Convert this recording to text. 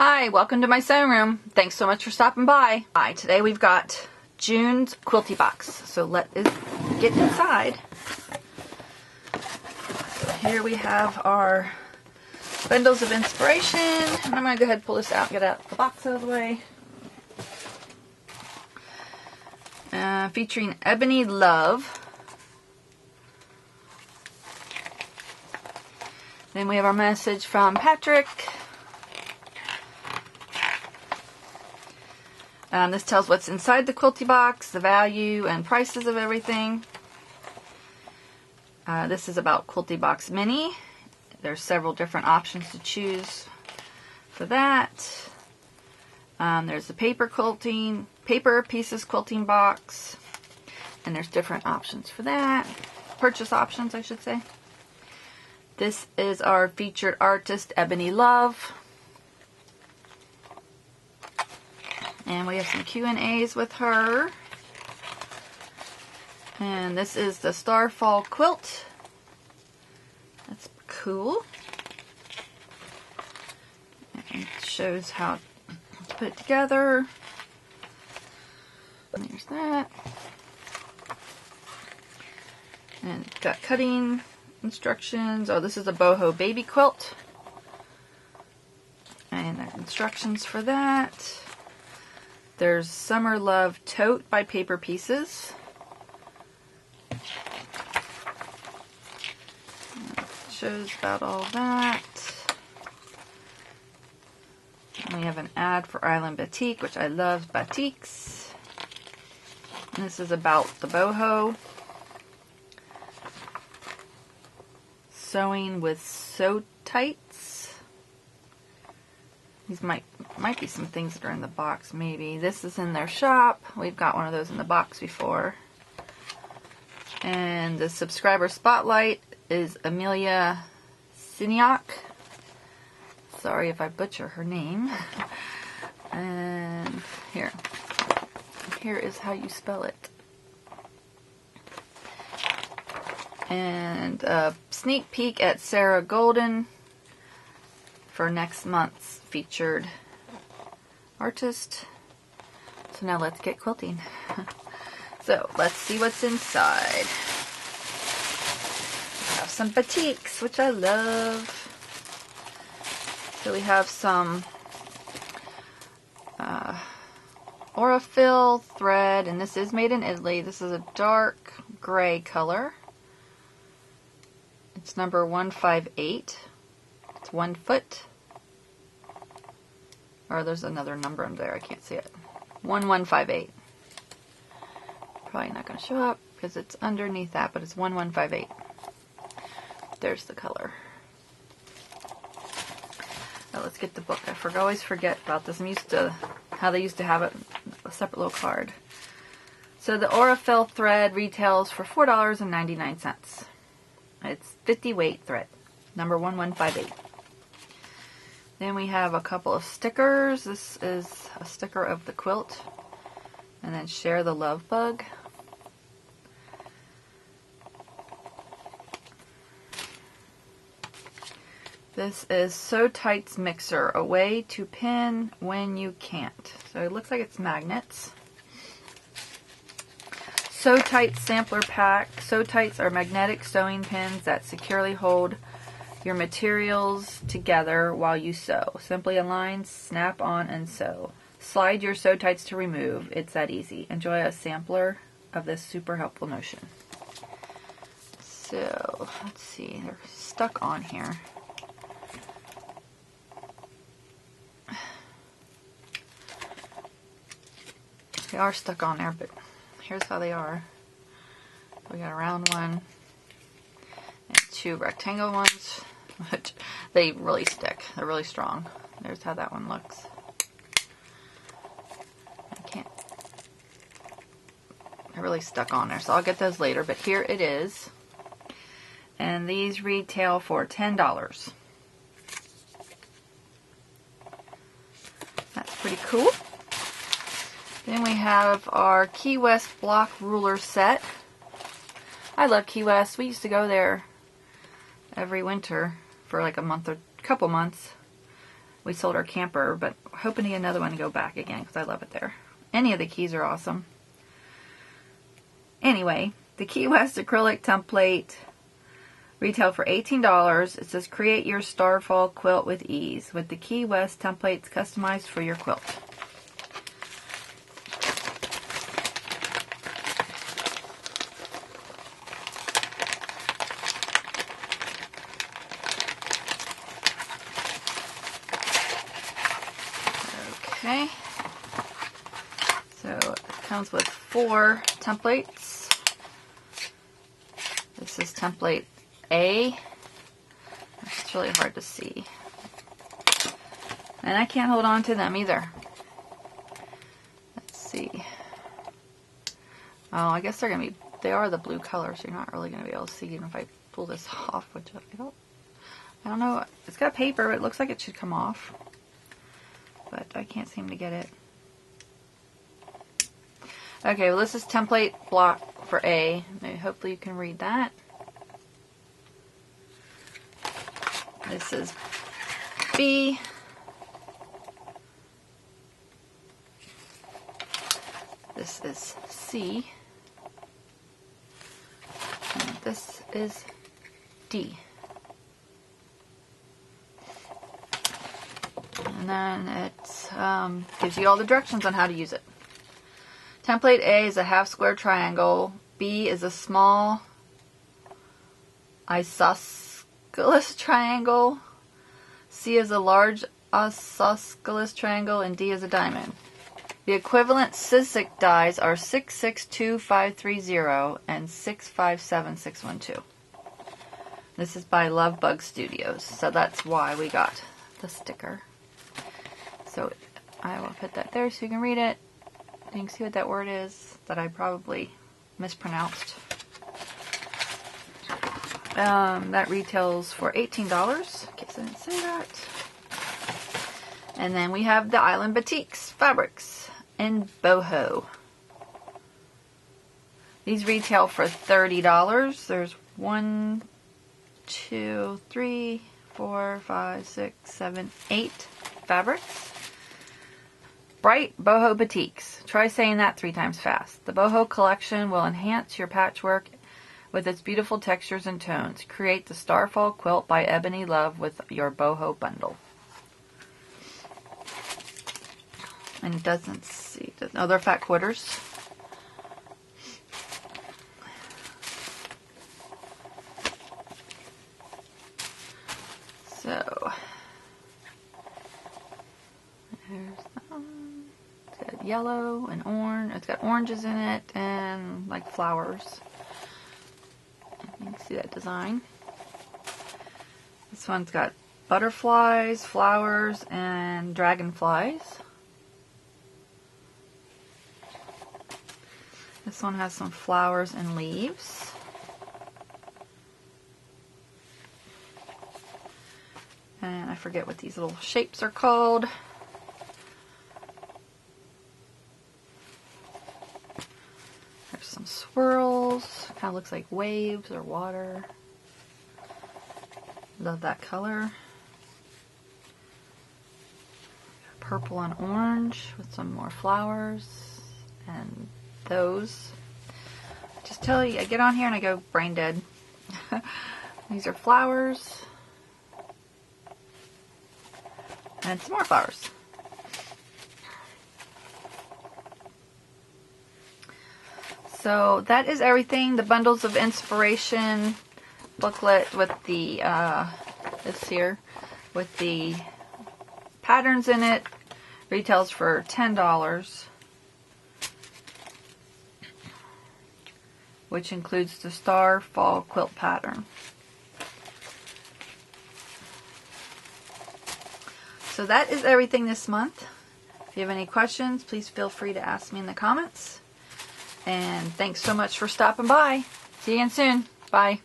Hi, welcome to my sewing room. Thanks so much for stopping by. Hi, today we've got June's Quilty Box. So let's get inside. So here we have our bundles of inspiration. And I'm going to go ahead and pull this out and get out the box out of the way. Featuring Ebony Love. Then we have our message from Patrick. This tells what's inside the Quilty Box, the value and prices of everything. This is about Quilty Box Mini. There's several different options to choose for that. There's the paper pieces quilting box. And there's different options for that. Purchase options, I should say. This is our featured artist, Ebony Love. And we have some Q&As with her. And this is the Starfall quilt. That's cool. And it shows how to put it together. And there's that. And it's got cutting instructions. Oh, this is a boho baby quilt. And there's instructions for that. There's Summer Love Tote by Paper Pieces. It shows about all that. And we have an ad for Island Batik, which I love batiks. And this is about the boho. Sewing with Sew Tights. These might be some things that are in the box, maybe. This is in their shop. We've got one of those in the box before. And the subscriber spotlight is Amelia Siniak. Sorry if I butcher her name. And here is how you spell it. And a sneak peek at Sarah Golden for next month's featured artist. So now let's get quilting. So let's see what's inside. We have some batiks, which I love. So we have some Aurifil thread, and this is made in Italy. This is a dark gray color. It's number 158. It's 1 foot. Or there's another number in there. I can't see it. 1158. Probably not going to show up because it's underneath that, but it's 1158. There's the color. Now let's get the book. I always forget about this. I'm used to how they used to have it, a separate little card. So the Aurifil thread retails for $4.99. It's 50 weight thread, number 1158. Then we have a couple of stickers. This is a sticker of the quilt. And then Share the Love Bug. This is Sew Tights Mixer, a way to pin when you can't. So it looks like it's magnets. Sew Tights Sampler Pack. Sew Tights are magnetic sewing pins that securely hold your materials together while you sew. Simply align, snap on, and sew. Slide your Sew Tights to remove. It's that easy. Enjoy a sampler of this super helpful notion. So, let's see. They're stuck on here. They are stuck on there, but here's how they are. We got a round one and 2 rectangle ones, which they really stick. They're really strong. There's how that one looks. They're really stuck on there, so I'll get those later, but here it is. And these retail for $10. That's pretty cool. Then we have our Key West block ruler set. I love Key West. We used to go there every winter for like a month or couple months. we sold our camper, but hoping to get another one to go back again because I love it there. Any of the keys are awesome. Anyway, the Key West acrylic template retail for $18. It says create your starfall quilt with ease with the Key West templates customized for your quilt. Okay, so it comes with 4 templates. This is template A. It's really hard to see. And I can't hold on to them either. Let's see. Oh, I guess they are the blue color, so you're not really going to be able to see even if I pull this off, which I don't know. It's got paper, but it looks like it should come off. But I can't seem to get it. Okay, well this is template block for A. Hopefully you can read that. This is B. This is C. And this is D. And then it gives you all the directions on how to use it. Template A is a half square triangle. B is a small isosceles triangle. C is a large isosceles triangle. And D is a diamond. The equivalent Sissic dies are 662530 and 657612. This is by Love Bug Studios. So that's why we got the sticker. So I will put that there so you can read it. You can see what that word is that I probably mispronounced. That retails for $18, in case I didn't say that. And then we have the Island Batiks fabrics in boho. These retail for $30. There's 1, 2, 3, 4, 5, 6, 7, 8 fabrics. Bright boho batiks. Try saying that 3 times fast. The boho collection will enhance your patchwork with its beautiful textures and tones. Create the Starfall quilt by Ebony Love with your boho bundle. And it doesn't see. Oh, they're fat quarters. So there's that one. It's got yellow and orange. It's got oranges in it and like flowers. You can see that design. This one's got butterflies, flowers, and dragonflies. This one has some flowers and leaves. And I forget what these little shapes are called. There's some swirls. Kind of looks like waves or water. Love that color. Purple and orange with some more flowers. And those. Just tell you, I get on here and I go brain dead. These are flowers. And some more flowers. So that is everything. The bundles of inspiration booklet with the this here with the patterns in it retails for $10, which includes the Star Fall quilt pattern. So that is everything this month. If you have any questions, please feel free to ask me in the comments. And thanks so much for stopping by. See you again soon. Bye.